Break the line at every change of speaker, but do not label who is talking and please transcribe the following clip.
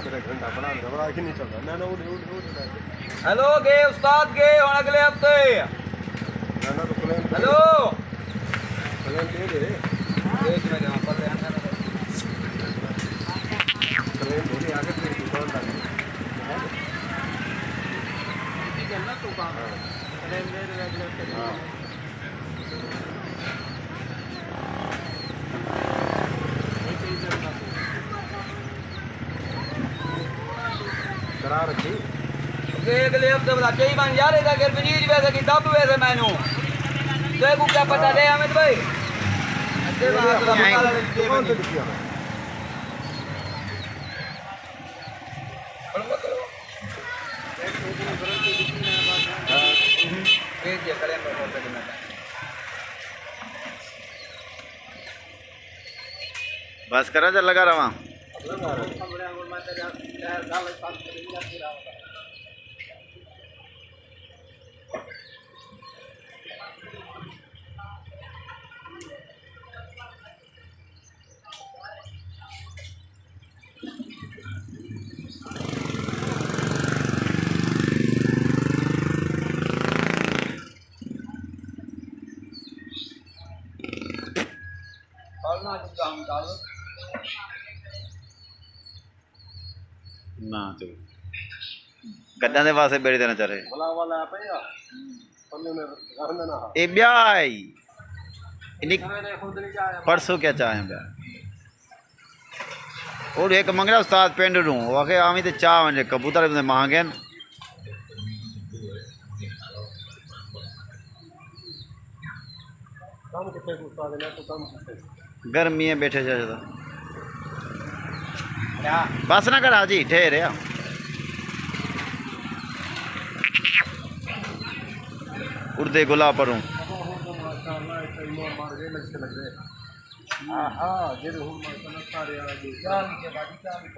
मेरा घंटा बड़ा घबरा के नहीं चल रहा। ना उठ उठ उठ।
हेलो गए उस्ताद गए और अगले हफ्ते।
ना तो प्लेन
हेलो
प्लेन दे दे।
देख मैं जहाँ पर रहना है
प्लेन थोड़ी आगे से दुकान डाल
चलना तो काम प्लेन दे दे अगले हफ्ते।
हाँ करा रखी
अगले हफ्ते बता चाहिए बन यार इधर घर पनीर वैसे कि दब वैसे मैनू देखो क्या पता दे अमित भाई अच्छे बात तो बता ले
कौन से लिखिया है
भेज दिया करें पर बोलते हैं
बस करा चल लगा रहा ना तो गड्ढा दे पासे बेड़ी देना चाह रहे
भला वाला पे या पन्ने में रहने ना
ए ब्याई इन्हीं
मैंने खुद नहीं जाया
परसों क्या चाहे ब्याई और एक मंगला उस्ताद पिंड नूं आखे आमी ते चाह वने कबूतर भी महंगे न
काम कितने गुस्सा देना तो काम कितने
गर्मी है बैठे जा बस ना कर हाजी ठहरे उड़ते गुलाब पर हूँ
माशाल्लाह कई मार गए लग गए आहा ये हूं माशाल्लाह सारे आ गए जान के बाजी का भी